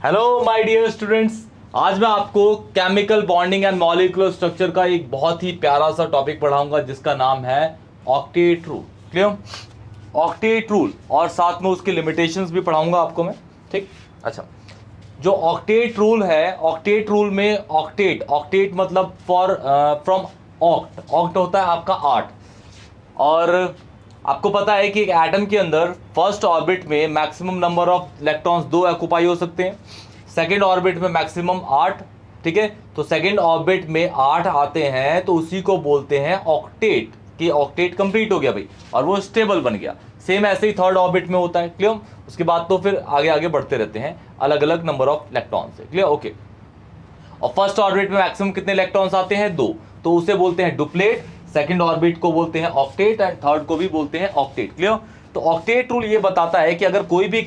Hello my dear students, आज मैं आपको chemical bonding and molecular structure का एक बहुत ही प्यारा सा टॉपिक पढ़ाऊंगा जिसका नाम है octet rule. Clear? Octet rule और साथ में उसके लिमिटेशंस भी पढ़ाऊंगा आपको मैं। ठीक, अच्छा, जो ऑक्टेट रूल है, ऑक्टेट रूल में ऑक्टेट मतलब फ्रॉम ऑक्ट होता है आपका 8। और आपको पता है कि एक एटम के अंदर फर्स्ट ऑर्बिट में maximum number of electrons 2 occupy हो सकते हैं, सेकेंड ऑर्बिट में मैक्सिमम 8। ठीक है, तो सेकेंड ऑर्बिट में 8 आते हैं तो उसी को बोलते हैं ऑक्टेट, कि ऑक्टेट कंप्लीट हो गया भाई और वो स्टेबल बन गया। सेम ऐसे ही थर्ड ऑर्बिट में होता है। क्लियर? उसके बाद तो फिर आगे आगे बढ़ते रहते हैं अलग अलग नंबर ऑफ इलेक्ट्रॉन से। क्लियर? ओके। और फर्स्ट ऑर्बिट में मैक्सिमम कितने इलेक्ट्रॉन्स आते हैं? 2, तो उसे बोलते हैं डुप्लेट। सेकंड ऑर्बिट को बोलते हैं ऑक्टेट एंड थर्ड को भी बोलते हैं ऑक्टेट। क्लियर? तो ऑक्टेट रूल ये बताता है कि अगर कोई भी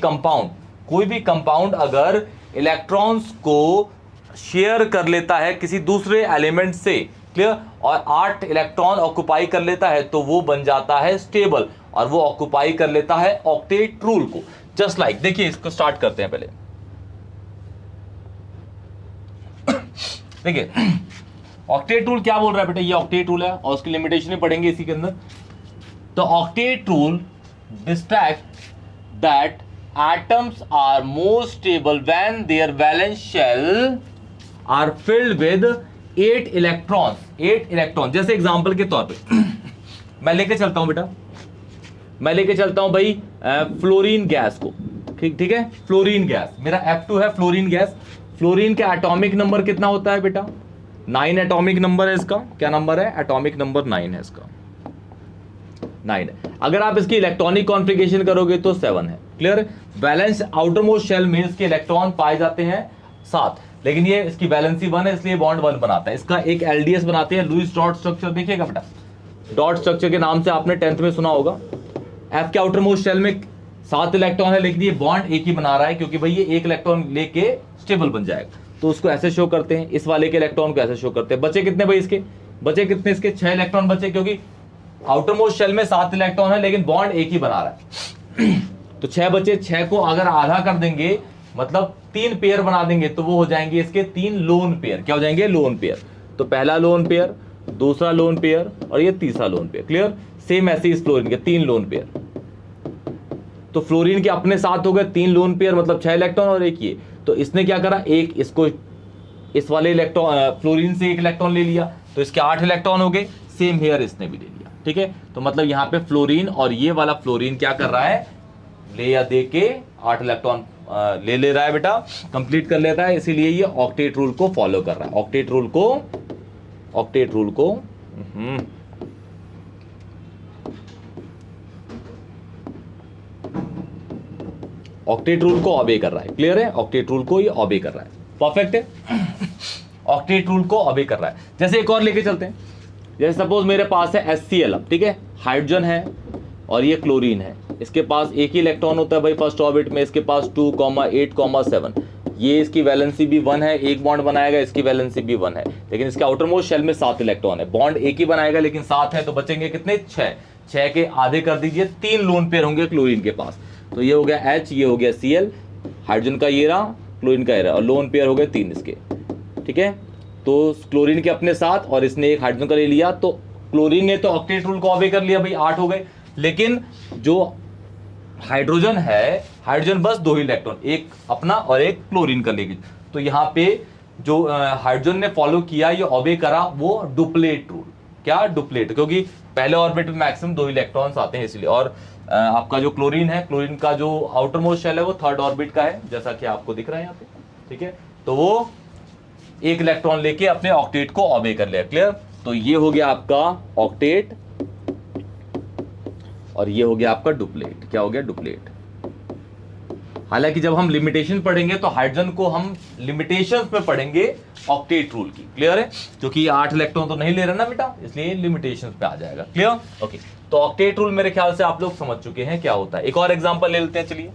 कंपाउंड अगर इलेक्ट्रॉन्स को शेयर कर लेता है किसी दूसरे एलिमेंट से, क्लियर, और 8 इलेक्ट्रॉन ऑक्यूपाई कर लेता है तो वो बन जाता है स्टेबल और वो ऑक्यूपाई कर लेता है ऑक्टेट रूल को। जस्ट लाइक, देखिए इसको स्टार्ट करते हैं पहले। देखिए ऑक्टेट रूल क्या बोल रहा है बेटा, ये ऑक्टेट रूल है और उसकी लिमिटेशन भी पढ़ेंगे इसी के अंदर। तो octet rule distract that atoms are more stable when their valence shell are filled with 8 electron. जैसे एग्जांपल के तौर पे मैं लेके चलता हूं बेटा, मैं लेके चलता हूं भाई फ्लोरीन गैस को। ठीक है, फ्लोरीन गैस मेरा F2 है, फ्लोरीन गैस। फ्लोरीन का एटॉमिक नंबर कितना होता है बेटा? 9 एटॉमिक नंबर है इसका। क्या नंबर है? एटॉमिक नंबर 9 है इसका, 9 है। अगर आप इसकी इलेक्ट्रॉनिक कॉन्फ़िगरेशन करोगे तो 7 है। Clear? Valence outermost shell में इसके इलेक्ट्रॉन पाए जाते हैं 7, लेकिन ये इसकी वैलेंसी 1 है इसलिए बॉन्ड 1 बनाता है। इसका एक एलडीएस बनाते हैं, लुईस डॉट स्ट्रक्चर। देखिएगा बेटा, डॉट स्ट्रक्चर के नाम से आपने 10th में सुना होगा। एफ के आउटर मोस्ट शेल में 7 इलेक्ट्रॉन है, लेकिन ये बॉन्ड एक ही बना रहा है क्योंकि भाई ये एक इलेक्ट्रॉन लेके स्टेबल बन जाएगा, तो उसको ऐसे शो करते हैं। इस वाले के इलेक्ट्रॉन को ऐसे शो करते हैं। बचे कितने भाई इसके? बचे कितने इसके? 6 इलेक्ट्रॉन बचे, क्योंकि आउटर मोस्ट शेल में 7 इलेक्ट्रॉन है लेकिन बॉन्ड एक ही बना रहा है। तो 6 बचे, 6 को अगर आधा कर देंगे मतलब 3 पेयर बना देंगे तो वो हो जाएंगे इसके 3 लोन पेयर। क्या हो जाएंगे? Lone pair. तो पहला लोन पेयर, दूसरा लोन पेयर और ये तीसरा लोन पेयर। क्लियर? सेम ऐसे इस फ्लोरीन के 3 लोन पेयर। तो फ्लोरीन के अपने साथ हो गए 3 लोन पेयर, मतलब 6 इलेक्ट्रॉन और एक ये। तो इसने क्या करा, एक इसको इस वाले इलेक्ट्रॉन फ्लोरीन से 1 इलेक्ट्रॉन ले लिया तो इसके 8 इलेक्ट्रॉन हो गए। सेम हेयर इसने भी ले लिया। ठीक है, तो मतलब यहाँ पे फ्लोरीन और ये वाला फ्लोरीन क्या कर रहा है, ले या दे के 8 इलेक्ट्रॉन ले रहा है बेटा, कंप्लीट कर लेता है। इसीलिए ये ऑक्टेट रूल को फॉलो कर रहा है। ऑक्टेट रूल को ऑक्टेट रूल को ऑबे कर रहा है। क्लियर है? ऑक्टेट रूल को ये ऑबे कर रहा है। परफेक्ट है। ऑक्टेट रूल को ऑबे कर रहा है। जैसे एक और लेके चलते हैं। जैसे सपोज मेरे पास है HCl, अब ठीक है, हाइड्रोजन है और ये क्लोरीन है। इसके पास एक ही इलेक्ट्रॉन होता है भाई फर्स्ट ऑर्बिट में, इसके पास 2, 8, 7। ये इसकी वैलेंसी भी 1 है, एक बॉन्ड बनाएगा, इसकी वैलेंसी भी 1 है, लेकिन इसके आउटर मोस्ट शेल में 7 इलेक्ट्रॉन है। बॉन्ड एक ही बनाएगा लेकिन 7 है, तो बचेंगे कितने? 6 के आधे कर दीजिए, 3 लोन पेयर होंगे क्लोरीन के पास। तो ये हो गया H, ये हो गया Cl, हाइड्रोजन का ये रहा, क्लोरीन का ये रहा, और लोन पेयर हो गए 3 इसके। ठीक है, तो क्लोरीन के अपने साथ और इसने एक हाइड्रोजन का ले लिया, तो क्लोरीन ने तो ऑक्टेट रूल को ऑबे कर लिया भाई, 8 हो गए। लेकिन जो हाइड्रोजन है, हाइड्रोजन बस 2 ही इलेक्ट्रॉन, एक अपना और एक क्लोरीन का लेगी। तो यहाँ पे जो हाइड्रोजन ने फॉलो किया, ये ऑबे करा वो डुप्लेट रूल। क्या? डुप्लेट, क्योंकि पहले ऑर्बिट में मैक्सिमम 2 इलेक्ट्रॉन्स आते हैं इसलिए। और आपका जो क्लोरीन है, क्लोरीन का जो आउटर मोस्ट शेल है वो थर्ड ऑर्बिट का है, जैसा कि आपको दिख रहा है यहाँ पे। ठीक है, तो वो 1 इलेक्ट्रॉन लेके अपने ऑक्टेट को ऑबे कर लिया। क्लियर? तो ये हो गया आपका ऑक्टेट और ये हो गया आपका डुप्लेट। क्या हो गया? डुप्लेट। हालांकि जब हम लिमिटेशन पढ़ेंगे तो हाइड्रोजन को हम लिमिटेशंस में पढ़ेंगे ऑक्टेट रूल की। क्लियर है? क्योंकि ये 8 इलेक्ट्रॉन तो नहीं ले रहा ना बेटा, इसलिए लिमिटेशंस पे आ जाएगा। क्लियर? ओके, तो ऑक्टेट रूल मेरे ख्याल से आप लोग समझ चुके हैं क्या होता है। एक और एग्जांपल ले लेते हैं। चलिए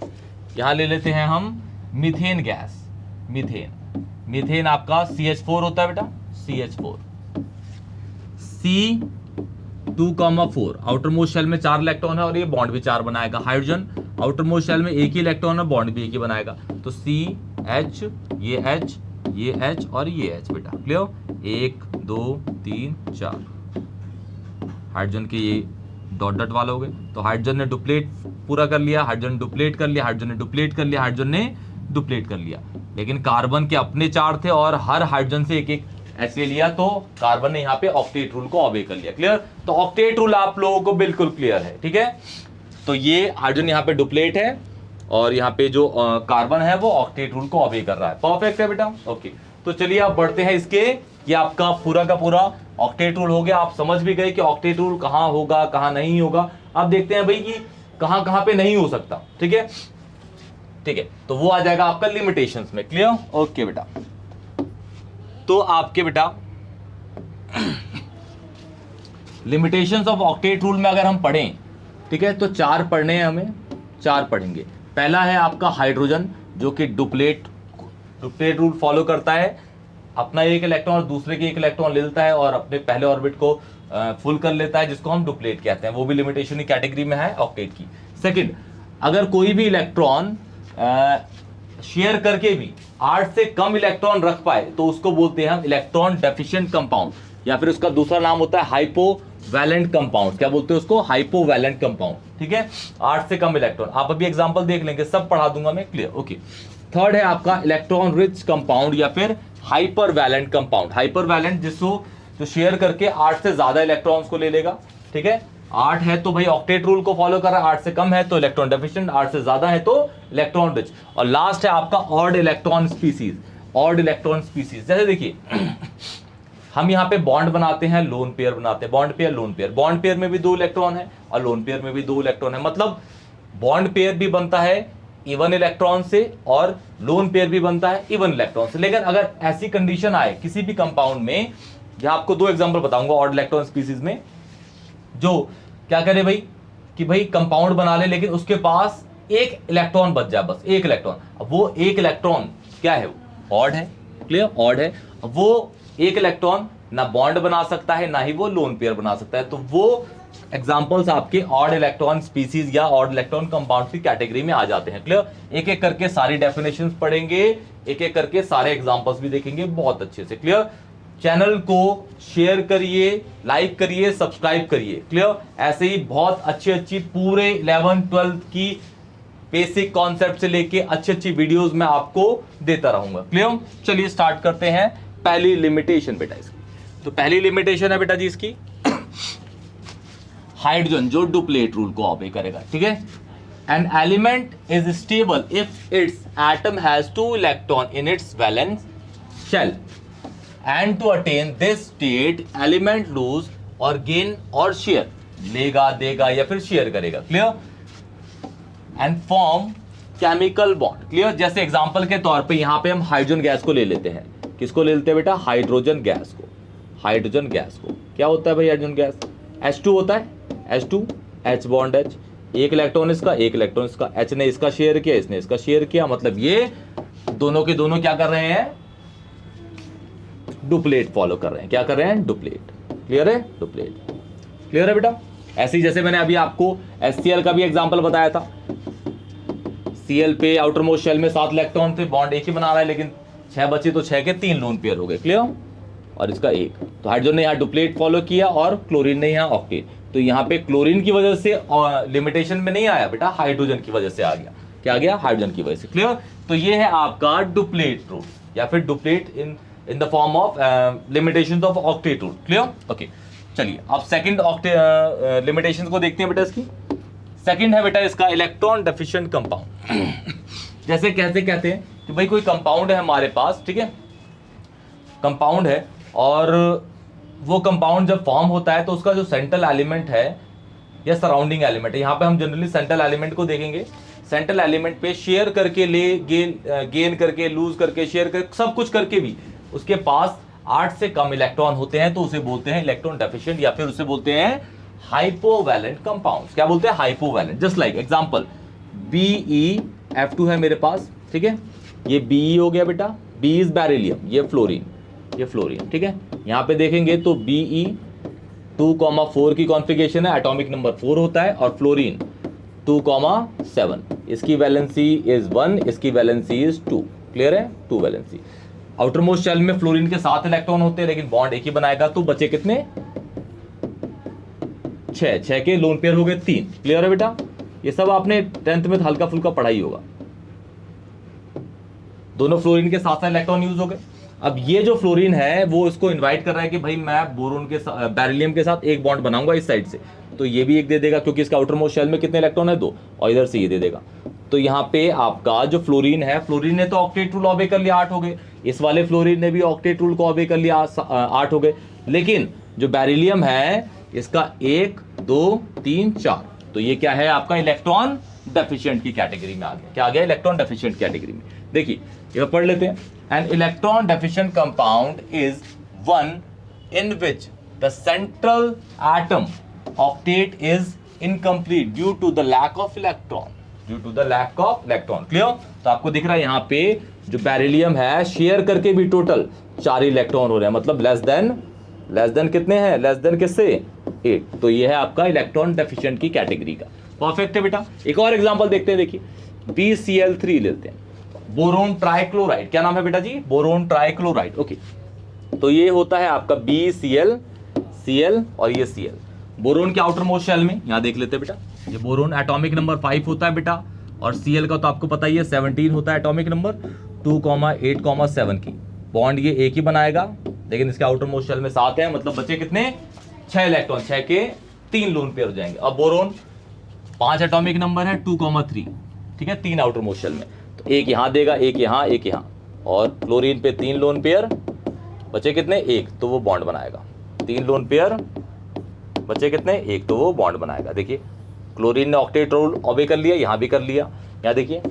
यहां ले लेते हैं हम मीथेन गैस। मीथेन आपका CH4 होता है बेटा, CH4, C2,4। Outer most shell में 4 इलेक्ट्रॉन है और ये बॉन्ड भी 4 बनाएगा। हाइड्रोजन आउटर मोस्ट शेल में एक ही इलेक्ट्रॉन है, बॉन्ड भी एक ही बनाएगा, तो C H, ये H, ये H और ये H बेटा। क्लियर? 1 2 3 4 हाइड्रोजन के ये डॉट डॉट वाले हो गए। तो हाइड्रोजन ने डुप्लेट पूरा कर लिया, हाइड्रोजन डुप्लेट कर लिया, हाइड्रोजन ने डुप्लेट कर लिया, हाइड्रोजन ने डुप्लेट कर लिया। लेकिन कार्बन के अपने 4 थे और हर हाइड्रोजन से एक एक ऐसे लिया, तो कार्बन ने यहाँ पे ऑक्टेट रूल को ऑबे कर लिया। क्लियर? तो ऑक्टेट रूल आप लोगों को बिल्कुल क्लियर है, ठीक है। तो ये हाइड्रोजन यहाँ पे डुप्लेट है और यहाँ पे जो कार्बन है वो ऑक्टेट रूल को ऑबे कर रहा है। परफेक्ट है बेटा। ओके, तो चलिए आप बढ़ते हैं इसके। ये आपका पूरा का पूरा ऑक्टेट रूल हो गया। आप समझ भी गए कि ऑक्टेट रूल कहाँ होगा कहाँ नहीं होगा। अब देखते हैं भाई कि कहाँ कहाँ पे नहीं हो सकता। ठीक है, ठीक है, तो वो आ जाएगा आपका लिमिटेशंस में। क्लियर? ओके बेटा। तो आपके बेटा लिमिटेशंस ऑफ ऑक्टेट रूल में अगर हम पढ़ें, ठीक है, तो 4 पढ़ने हैं हमें, 4 पढ़ेंगे। पहला है आपका हाइड्रोजन, जो कि डुप्लेट रूल फॉलो करता है। अपना एक इलेक्ट्रॉन और दूसरे के एक इलेक्ट्रॉन ले लेता है और अपने पहले ऑर्बिट को फुल कर लेता है, जिसको हम डुप्लेट कहते हैं। वो भी लिमिटेशन की कैटेगरी में है ऑक्टेट की। सेकंड, अगर कोई भी इलेक्ट्रॉन शेयर करके भी 8 से कम इलेक्ट्रॉन रख पाए तो उसको बोलते हैं हम इलेक्ट्रॉन डेफिशिएंट कंपाउंड, या फिर उसका दूसरा नाम होता है हाइपोवैलेंट कंपाउंड। क्या बोलते हैं उसको? हाइपोवैलेंट कंपाउंड। ठीक है, 8 से कम इलेक्ट्रॉन। आप अभी एग्जांपल देख लेंगे, सब पढ़ा दूंगा मैं। क्लियर? ओके। थर्ड है आपका इलेक्ट्रॉन रिच कंपाउंड या फिर हाइपरवैलेंट कंपाउंड। हाइपरवैलेंट जिसको जो शेयर करके 8 से ज्यादा इलेक्ट्रॉन्स को ले लेगा। ठीक है, 8 है तो भाई ऑक्टेट रूल को फॉलो कर रहा है, 8 से कम है तो इलेक्ट्रॉन डेफिशिएंट, 8 से ज्यादा है तो इलेक्ट्रॉन रिच। और लास्ट है आपका odd electron species. Odd electron species जैसे देखिए हम यहाँ पे बॉन्ड बनाते हैं, लोन पेयर बनाते हैं, bond pair lone pair. Bond pair में भी 2 इलेक्ट्रॉन है और लोन पेयर में भी 2 इलेक्ट्रॉन है। मतलब बॉन्ड पेयर भी बनता है इवन इलेक्ट्रॉन से और लोन पेयर भी बनता है इवन इलेक्ट्रॉन से। लेकिन अगर ऐसी कंडीशन आए किसी भी कंपाउंड में, यहाँ आपको 2 एग्जांपल बताऊंगा ऑड इलेक्ट्रॉन स्पीसीज में, जो क्या करे भाई कि भाई कंपाउंड बना ले लेकिन उसके पास एक इलेक्ट्रॉन बच जाए, बस एक इलेक्ट्रॉन। अब वो एक इलेक्ट्रॉन क्या है? ऑड है। क्लियर? ऑड है। अब वो एक इलेक्ट्रॉन ना बॉन्ड बना सकता है ना ही वो लोन पेयर बना सकता है। तो वो एग्जांपल्स आपके ऑड इलेक्ट्रॉन स्पीसीज या ऑड इलेक्ट्रॉन कंपाउंड की कैटेगरी में आ जाते हैं। क्लियर? एक एक करके सारी डेफिनेशंस पढ़ेंगे, एक एक करके सारे एग्जांपल्स भी देखेंगे बहुत अच्छे से। क्लियर? चैनल को शेयर करिए, लाइक करिए, सब्सक्राइब करिए। क्लियर? ऐसे ही बहुत अच्छी पूरे 11th 12th की बेसिक कॉन्सेप्ट से लेके अच्छी वीडियोस मैं आपको देता रहूंगा। क्लियर? चलिए स्टार्ट करते हैं। पहली लिमिटेशन बेटा इसकी, तो पहली लिमिटेशन है बेटा जी इसकी हाइड्रोजन जो डुप्लेट रूल को ऑबे करेगा। ठीक है, an element is stable if its atom has 2 electron in its valence shell and to attain this state element lose और गेन और शेयर, लेगा, देगा या फिर शेयर करेगा। Clear? And form chemical bond. Clear? जैसे एग्जांपल के तौर पे यहां पे हम हाइड्रोजन गैस को ले लेते हैं। किसको ले लेते हैं बेटा? हाइड्रोजन गैस को। हाइड्रोजन गैस को क्या होता है भाई? हाइड्रोजन गैस H2 होता है, H2 H बॉन्ड H, एक इलेक्ट्रॉन इसका, एक इलेक्ट्रॉन इसका। H ने इसका शेयर किया, इसने इसका शेयर किया, मतलब ये दोनों के दोनों क्या कर रहे हैं? डुप्लेट फॉलो कर रहे हैं। क्या कर रहे हैं? डुप्लेट। क्लियर है? डुप्लेट। क्लियर है बेटा? ऐसे ही जैसे मैंने अभी आपको HCl का भी एग्जांपल बताया था। Cl पे आउटर मोस्ट शेल में 7 इलेक्ट्रॉन थे, बॉन्ड एक ही बना रहा है, लेकिन 6 बचे तो 6 के 3 लोन पेयर हो गए। क्लियर? और इसका एक, तो हाइड्रोजन ने यहाँ डुप्लेट फॉलो किया और क्लोरीन ने यहाँ ऑक्टेट। तो यहाँ पे क्लोरीन की वजह से लिमिटेशन में नहीं आया बेटा, हाइड्रोजन की वजह से आ गया। क्या आ गया? हाइड्रोजन की वजह से। क्लियर? तो ये है आपका डुप्लेट रूल या फिर duplet in the form of limitations of octet rule. Clear? Okay, चलिए अब सेकंड लिमिटेशन को देखते हैं बेटा। इसकी सेकंड है बेटा इसका इलेक्ट्रॉन डेफिशिएंट कंपाउंड। जैसे कैसे कहते हैं कि भाई कोई कंपाउंड है हमारे पास, ठीक है, कंपाउंड है, और वो कंपाउंड जब फॉर्म होता है तो उसका जो सेंट्रल एलिमेंट है या सराउंडिंग एलिमेंट है, यहाँ पे हम जनरली सेंट्रल एलिमेंट को देखेंगे। सेंट्रल एलिमेंट पे शेयर करके ले, गेन करके, लूज करके, शेयर करके, सब कुछ करके भी उसके पास 8 से कम इलेक्ट्रॉन होते हैं तो उसे बोलते हैं इलेक्ट्रॉन डेफिशिएंट या फिर उसे बोलते हैं हाइपोवैलेंट कंपाउंड्स। क्या बोलते हैं? हाइपोवैलेंट। जस्ट लाइक एग्जांपल BeF2 है मेरे पास, ठीक है, ये Be हो गया बेटा, B इज बेरिलियम, ये फ्लोरीन, ये फ्लोरीन। ठीक है, यहाँ पे देखेंगे तो Be 2,4 की कॉन्फ़िगरेशन है, एटॉमिक नंबर 4 होता है, और फ्लोरीन 2,7, इसकी वैलेंसी इज 1, इसकी वैलेंसी इज 2। क्लियर है, 2 वैलेंसी। आउटर मोस्ट शेल में फ्लोरीन के 7 इलेक्ट्रॉन होते हैं, लेकिन बॉन्ड एक ही बनाएगा, तो बचे कितने, 6 के लोन पेयर हो गए 3। क्लियर है बेटा, ये सब आपने 10th में हल्का फुल्का पढ़ाई होगा। दोनों फ्लोरीन के 7 इलेक्ट्रॉन यूज हो गए। अब ये जो फ्लोरीन है वो इसको इनवाइट कर रहा है कि भाई मैं बोरोन के बेरिलियम के साथ एक बॉन्ड बनाऊंगा इस साइड से, तो ये भी एक दे देगा क्योंकि इसका आउटर मोस्ट शेल में कितने इलेक्ट्रॉन है, 2, और इधर से ये दे देगा। तो यहाँ पे आपका जो फ्लोरीन है, फ्लोरीन ने तो ऑक्टेट रूल ऑबे कर लिया, 8 हो गए। इस वाले फ्लोरीन ने भी ऑक्टेट रूल को ऑबे कर लिया, 8 हो गए। लेकिन जो बेरिलियम है इसका 1 2 3 4, तो ये क्या है आपका इलेक्ट्रॉन डेफिशिएंट की कैटेगरी में आ गया। क्या आ गया, इलेक्ट्रॉन डेफिशिएंट कैटेगरी में। देखिए ये पढ़ लेते हैं। An electron deficient compound is one in which the central atom octet is incomplete due to the lack of electron, due to the lack of electron. Clear, तो आपको दिख रहा है यहाँ पे जो बेरिलियम है शेयर करके भी टोटल 4 इलेक्ट्रॉन हो रहे हैं, मतलब लेस देन कितने हैं, लेस देन किससे, 8। तो ये है आपका इलेक्ट्रॉन डेफिशिएंट की कैटेगरी का। परफेक्ट है बेटा। एक और एग्जांपल देखते हैं, देखिए BCl3 लेते हैं, बोरोन ट्राइक्लोराइड। क्या नाम है बेटा जी, बोरोन ट्राइक्लोराइड। ओके, तो ये होता है आपका BCl और ये Cl, बोरोन के आउटर मोस्ट शेल में। यहां देख लेते हैं बेटा, ये बोरोन एटॉमिक नंबर 5 होता है बेटा, और Cl का तो आपको पता ही है 17 होता है एटॉमिक नंबर, 2,8,7 की बॉन्ड ये एक ही बनाएगा, लेकिन इसके आउटर मोस्ट शेल में 7 है, मतलब बचे कितने, 6 इलेक्ट्रॉन, 6 के 3 लोन पेयर हो जाएंगे। अब बोरोन 5 एटॉमिक नंबर है, 2,3, ठीक है, 3 आउटर मोस्ट शेल में, तो एक यहां देगा, एक यहां, एक यहां, और क्लोरीन पे 3 लोन पेयर, बचे कितने, 1, तो वो बॉन्ड बनाएगा। 3 लोन पेयर बचे कितने, 1, तो वो बॉन्ड बनाएगा। देखिए क्लोरीन ने ऑक्टेट रूल ऑबे कर लिया, यहां भी कर लिया। यहां देखिए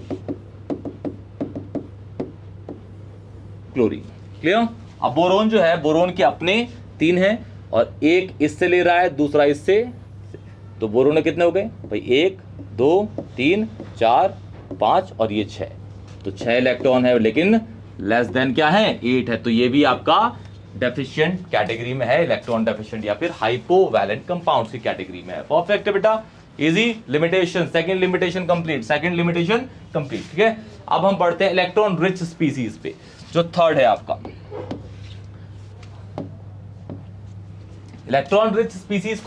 क्लोरीन। क्लियर। अब बोरोन जो है, बोरोन के अपने 3 हैं और एक इससे ले रहा है, दूसरा इससे, तो बोरोन ने कितने हो गए भाई, 1 2 3 4 5 और ये 6, तो 6 इलेक्ट्रॉन है, लेकिन लेस देन क्या है, 8 है। तो ये भी आपका डेफिशिएंट कैटेगरी में है, इलेक्ट्रॉन डेफिशिएंट या फिर हाइपोवैलेंट कंपाउंड्स की कैटेगरी में है। परफेक्ट है बेटा, easy. Limitation, second limitation complete, second limitation complete. ठीक है, अब हम बढ़ते हैं इलेक्ट्रॉन रिच स्पीसीज पे, जो थर्ड है आपका। इलेक्ट्रॉन रिच स्पीसीज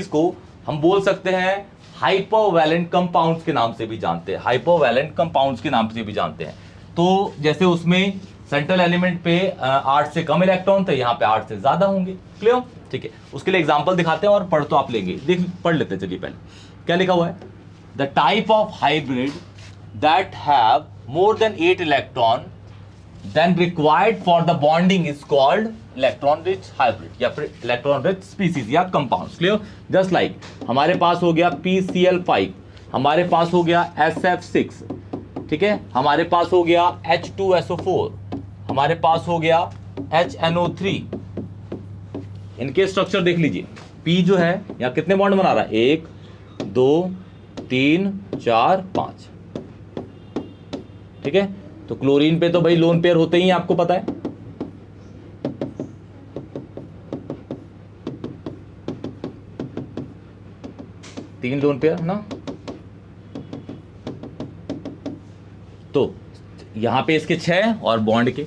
को हम बोल सकते हैं हाइपोवैलेंट कंपाउंड्स के नाम से भी जानते हैं, हाइपोवैलेंट कंपाउंड्स के नाम से भी जानते हैं। तो जैसे उसमें सेंट्रल एलिमेंट पे 8 से कम इलेक्ट्रॉन थे, यहाँ पे 8 से ज्यादा होंगे। क्लियर, ठीक है। उसके लिए एग्जांपल दिखाते हैं और पढ़ तो आप लेंगे, देख पढ़ लेते हैं। चलिए पहले क्या लिखा हुआ है, the type of hybrid that have more than 8 electron than required for the bonding is called electron rich hybrid या फिर इलेक्ट्रॉन रिच स्पीसीज या कंपाउंड्स। क्लियर, जस्ट लाइक हमारे पास हो गया PCl5, हमारे पास हो गया SF6, ठीक है, हमारे पास हो गया H2SO4, हमारे पास हो गया HNO3। इनके स्ट्रक्चर देख लीजिए, P जो है यहाँ कितने बॉन्ड बना रहा है, 1 2 3 4 5, ठीक है। तो क्लोरीन पे तो भाई लोन पेयर होते ही, आपको पता है। तीन लोन पेयर ना, तो यहां पे इसके 6 और बॉन्ड के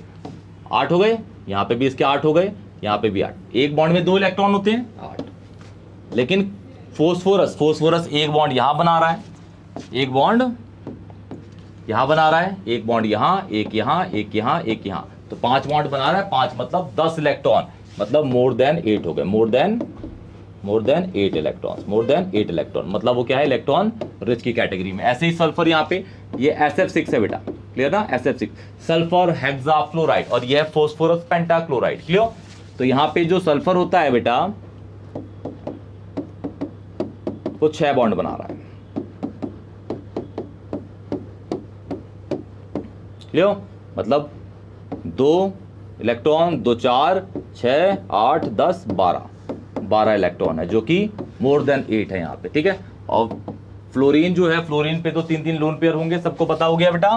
8 हो गए, यहां पे भी इसके 8 हो गए, यहां पे भी 8। एक बॉन्ड में 2 इलेक्ट्रॉन होते हैं, 8। लेकिन फोस्फोरस एक बॉन्ड यहां बना रहा है, एक बॉन्ड यहां बना रहा है, एक बॉन्ड यहां, एक यहां, एक यहां, एक यहां, तो 5 बॉन्ड बना रहा है। 5 मतलब 10 इलेक्ट्रॉन, मतलब मोर देन 8 हो गए, मोर देन 8 इलेक्ट्रॉन, मोर देन 8 इलेक्ट्रॉन, मतलब वो क्या है, इलेक्ट्रॉन रिच की कैटेगरी में। ऐसे ही सल्फर यहाँ पे ये SF6 है बेटा, क्लियर ना, SF6 सल्फर हेक्साफ्लोराइड, और ये है फोस्फोरस पेंटाक्लोराइड। क्लियर, तो यहाँ पे जो सल्फर होता है बेटा वो 6 बॉन्ड बना रहा है। क्लियर, मतलब 2 इलेक्ट्रॉन, 2 4 6 8 10 12 इलेक्ट्रॉन है, जो कि मोर देन 8 है यहाँ पे। ठीक है, और फ्लोरीन जो है, फ्लोरीन पे तो 3 लोन पेयर होंगे, सबको पता हो गया बेटा,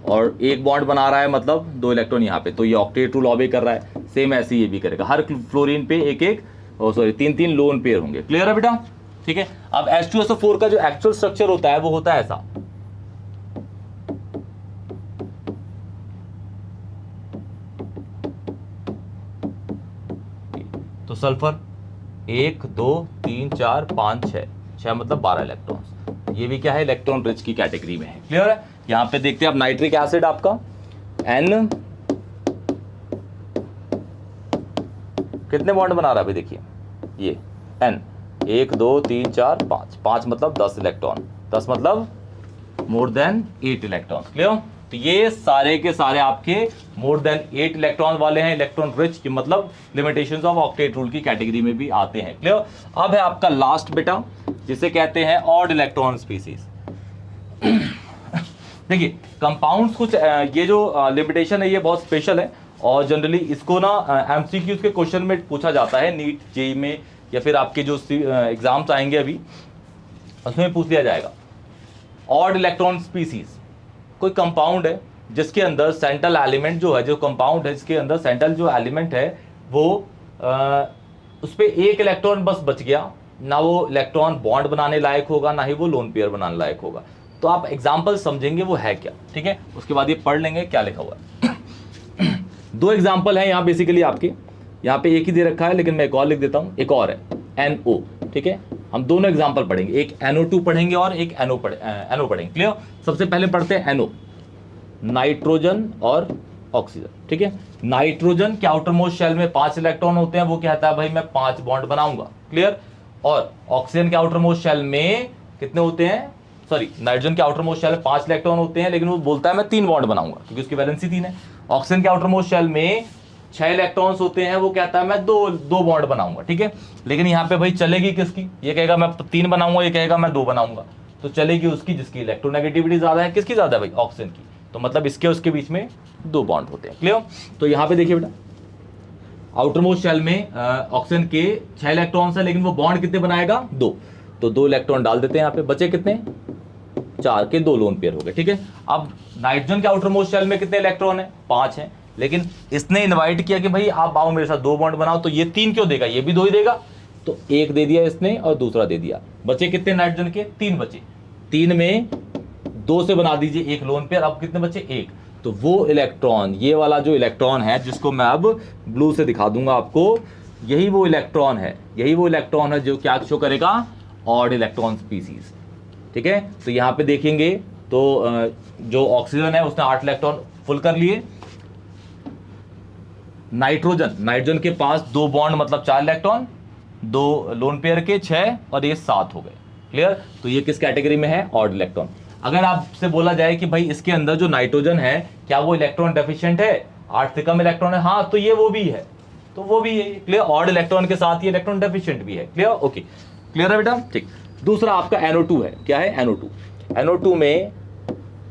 और एक बॉन्ड बना रहा है, मतलब 2 इलेक्ट्रॉन यहाँ पे, तो ये ऑक्टेट रूल ऑबे कर रहा है। सेम ऐसे ये भी करेगा, हर फ्लोरीन पे 3 लोन पेयर होंगे। क्लियर है बेटा, ठीक है। अब H2SO4 का जो एक्चुअल स्ट्रक्चर होता है वो होता है ऐसा, सल्फर 1 2 3 4 5 6, 6 मतलब 12 इलेक्ट्रॉन्स। ये भी क्या है, इलेक्ट्रॉन रिच की कैटेगरी में है। क्लियर है। यहाँ पे देखते हैं अब नाइट्रिक एसिड आपका N कितने बॉन्ड बना रहा है अभी देखिए, ये N 1 2 3 4 5, 5 मतलब 10 इलेक्ट्रॉन, 10 मतलब मोर देन 8 इलेक्ट्रॉन। क्लियर। तो ये सारे के सारे आपके मोर देन 8 इलेक्ट्रॉन वाले हैं, इलेक्ट्रॉन रिच की मतलब लिमिटेशंस ऑफ ऑक्टेट रूल की कैटेगरी में भी आते हैं। क्लियर। अब है आपका लास्ट बेटा जिसे कहते हैं ऑड इलेक्ट्रॉन स्पीसीज। देखिए कंपाउंड्स कुछ ये जो लिमिटेशन है ये बहुत स्पेशल है और जनरली इसको ना एमसीक्यूज के क्वेश्चन में पूछा जाता है, नीट जेई में या फिर आपके जो एग्जाम्स आएंगे अभी उसमें पूछ लिया जाएगा। ऑड इलेक्ट्रॉन स्पीसीज कोई कंपाउंड है जिसके अंदर सेंट्रल एलिमेंट जो है, जो कंपाउंड है जिसके अंदर सेंट्रल जो एलिमेंट है वो उस पर एक इलेक्ट्रॉन बस बच गया, ना वो इलेक्ट्रॉन बॉन्ड बनाने लायक होगा ना ही वो लोन पेयर बनाने लायक होगा। तो आप एग्जाम्पल समझेंगे वो है क्या, ठीक है, उसके बाद ये पढ़ लेंगे क्या लिखा हुआ है। दो एग्जाम्पल है यहाँ बेसिकली आपके, यहाँ पे एक ही दे रखा है लेकिन मैं एक और लिख देता हूँ, एक और है NO। ठीक है, हम दोनों एग्जाम्पल पढ़ेंगे, एक NO2 पढ़ेंगे और एक NO पढ़ेंगे। क्लियर। सबसे पहले पढ़ते हैं NO, नाइट्रोजन और ऑक्सीजन। ठीक है, नाइट्रोजन के आउटर मोस्ट शेल में 5 इलेक्ट्रॉन होते हैं, वो कहता है भाई मैं 5 बॉन्ड बनाऊंगा। क्लियर। और ऑक्सीजन के आउटर मोस्ट शेल में कितने होते हैं, सॉरी नाइट्रोजन के आउटर मोस्ट शेल में 5 इलेक्ट्रॉन होते हैं लेकिन वो बोलता है मैं 3 बॉन्ड बनाऊंगा क्योंकि उसकी वैलेंसी 3 है। ऑक्सीजन के आउटर मोस्ट शेल में 6 इलेक्ट्रॉन्स होते हैं, वो कहता है मैं दो बॉन्ड बनाऊंगा। ठीक है, लेकिन यहाँ पे भाई चलेगी किसकी, ये कहेगा मैं 3 बनाऊंगा, ये कहेगा मैं 2 बनाऊंगा, तो चलेगी उसकी जिसकी इलेक्ट्रोनेगेटिविटी ज्यादा है। किसकी ज्यादा है भाई, ऑक्सीजन की, तो मतलब इसके उसके बीच में 2 बॉन्ड होते हैं। क्लियर। तो यहाँ पे देखिए बेटा आउटर मोस्ट शेल में ऑक्सीजन के 6 इलेक्ट्रॉन्स है लेकिन वो बॉन्ड कितने बनाएगा, 2, तो 2 इलेक्ट्रॉन डाल देते हैं यहाँ पे, बचे कितने 4 के 2 लोन पेयर हो गए। ठीक है, अब नाइट्रोजन के आउटर मोस्ट शेल में कितने इलेक्ट्रॉन है, 5 है, लेकिन इसने इनवाइट किया कि भाई आप आओ मेरे साथ 2 बॉन्ड बनाओ, तो ये 3 क्यों देगा, ये भी 2 ही देगा, तो 1 दे दिया इसने और दूसरा दे दिया, बचे कितने नाइट्रोजन के 3 बचे, 3 में 2 से बना दीजिए 1 लोन पेयर, अब कितने बचे 1, तो वो इलेक्ट्रॉन, ये वाला जो इलेक्ट्रॉन है जिसको मैं अब ब्लू से दिखा दूंगा आपको, यही वो इलेक्ट्रॉन है, यही वो इलेक्ट्रॉन है जो क्या शो करेगा, ऑड इलेक्ट्रॉन स्पीसीज। ठीक है, तो यहाँ पे देखेंगे तो जो ऑक्सीजन है उसने 8 इलेक्ट्रॉन फुल कर लिए, नाइट्रोजन के पास 2 बॉन्ड मतलब 4 इलेक्ट्रॉन, 2 लोन पेयर के 6 और ये 7 हो गए। क्लियर। तो ये किस कैटेगरी में है, ऑड इलेक्ट्रॉन। अगर आपसे बोला जाए कि भाई इसके अंदर जो नाइट्रोजन है क्या वो इलेक्ट्रॉन डेफिशिएंट है, 8 से कम इलेक्ट्रॉन है, हाँ तो ये वो भी है, तो वो भी है। क्लियर, ऑड इलेक्ट्रॉन के साथ ये इलेक्ट्रॉन डेफिशिएंट भी है। क्लियर, ओके, क्लियर है बेटा। ठीक, दूसरा आपका NO2 है, क्या है NO2 में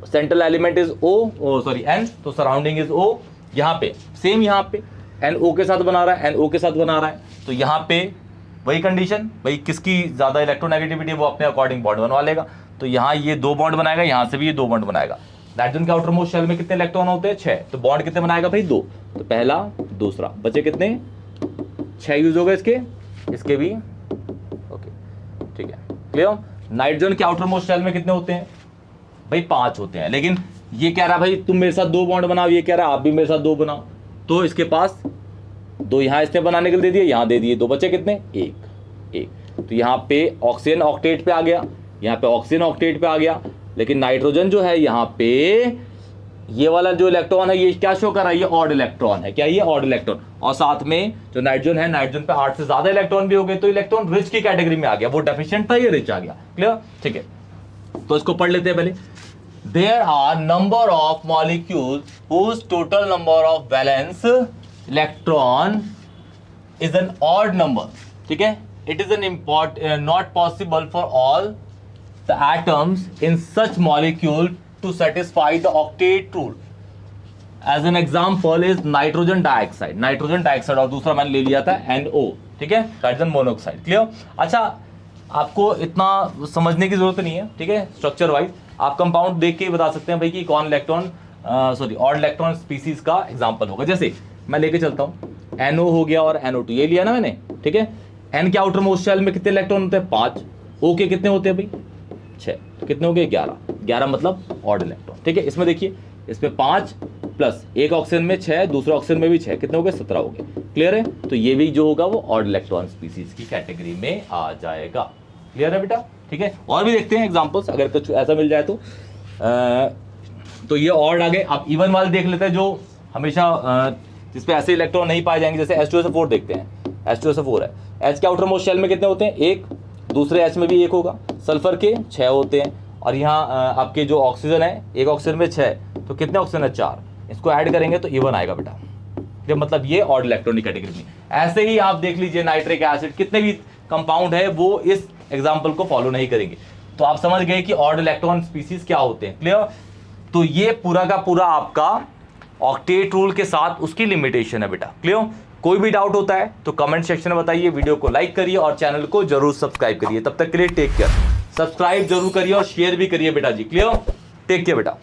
सेंट्रल एलिमेंट इज N, तो सराउंडिंग इज O। यहाँ पे सेम, यहाँ पे NO के साथ बना रहा है, NO के साथ बना रहा है, तो यहाँ पे वही कंडीशन, भाई किसकी ज्यादा इलेक्ट्रोनेगेटिविटी वो अपने अकॉर्डिंग बॉन्ड बनवा लेगा, तो यहाँ ये 2 बॉन्ड बनाएगा, यहाँ से भी ये 2 बॉन्ड बनाएगा। नाइट्रोजन के आउटर मोस्ट शेल में कितने इलेक्ट्रॉन होते हैं, 6, तो बॉन्ड कितने बनाएगा भाई 2, तो पहला दूसरा, बचे कितने 6 यूज हो गए इसके भी, ओके ठीक है। क्लियर। नाइट्रोजन के आउटर मोस्ट शेल में कितने होते हैं भाई 5 होते हैं, लेकिन ये कह रहा भाई तुम मेरे साथ 2 बॉन्ड बनाओ, ये कह रहा आप भी मेरे साथ 2 बनाओ, तो इसके पास 2 यहाँ इसने बनाने के लिए दे दिए, यहाँ दे दिए, 2 बचे कितने 1, तो यहाँ पे ऑक्सीजन ऑक्टेट पे आ गया, यहाँ पे ऑक्सीजन ऑक्टेट पे आ गया, लेकिन नाइट्रोजन जो है यहाँ पे ये वाला जो इलेक्ट्रॉन है ये क्या शो कर रहा है, ये ऑड इलेक्ट्रॉन है, क्या ये ऑड इलेक्ट्रॉन, और साथ में जो नाइट्रोजन है, नाइट्रोजन पे 8 से ज्यादा इलेक्ट्रॉन भी हो गए, तो इलेक्ट्रॉन रिच की कैटेगरी में आ गया, वो डेफिशिएंट था, ये रिच आ गया। क्लियर, ठीक है, तो इसको पढ़ लेते हैं पहले। There are number of molecules whose total number of valence electron is an odd number. ठीक है, it is an not possible for all the atoms in such molecule to satisfy the octet rule. As an example is nitrogen dioxide और दूसरा मैंने ले लिया था NO, ठीक है, नाइट्रोजन मोनोऑक्साइड। क्लियर। अच्छा, आपको इतना समझने की जरूरत नहीं है, ठीक है, स्ट्रक्चर वाइज आप कंपाउंड देख के ही बता सकते हैं भाई कि कौन इलेक्ट्रॉन ऑड इलेक्ट्रॉन स्पीसीज का एग्जांपल होगा। जैसे मैं लेके चलता हूँ NO हो गया और NO2 ये लिया ना मैंने, ठीक है, N के आउटर मोस्ट शेल में कितने इलेक्ट्रॉन होते हैं 5, O के कितने होते हैं भाई 6, तो कितने हो गए 11 मतलब ऑड इलेक्ट्रॉन। ठीक है, इसमें देखिए, इस पे 5 प्लस एक ऑक्सीजन में 6, दूसरे ऑक्सीजन में भी 6, कितने हो गए 17 हो गए। क्लियर है? तो ये भी जो होगा वो ऑड इलेक्ट्रॉन स्पीसीज की कैटेगरी में आ जाएगा। क्लियर है बेटा? ठीक है, और भी देखते हैं एग्जांपल्स, अगर कुछ ऐसा मिल जाए तो ये ऑड आ गए। आप इवन वाले देख लेते हैं जो हमेशा जिसपे ऐसे इलेक्ट्रॉन नहीं पाए जाएंगे, जैसे H2SO4 देखते हैं। H2SO4 है, H के आउटर मोस्ट शेल में कितने होते हैं? एक, दूसरे H में भी एक होगा, सल्फर के 6 होते हैं, और यहाँ आपके जो ऑक्सीजन है, एक ऑक्सीजन में 6, तो कितने ऑक्सीजन है? 4, इसको ऐड करेंगे तो इवन आएगा बेटा। तो मतलब ये ऑड इलेक्ट्रॉनिक कैटेगरी में। ऐसे ही आप देख लीजिए नाइट्रिक एसिड, कितने भी कंपाउंड है वो इस एग्जाम्पल को फॉलो नहीं करेंगे। तो आप समझ गए कि ऑड इलेक्ट्रॉन स्पीसीज क्या होते हैं। क्लियर? तो ये पूरा का पूरा आपका ऑक्टेट रूल के साथ उसकी लिमिटेशन है बेटा। क्लियर? कोई भी डाउट होता है तो कमेंट सेक्शन में बताइए, वीडियो को लाइक करिए और चैनल को जरूर सब्सक्राइब करिए। तब तक के लिए टेक केयर। सब्सक्राइब जरूर करिए और शेयर भी करिए बेटा जी। क्लियर? टेक केयर बेटा।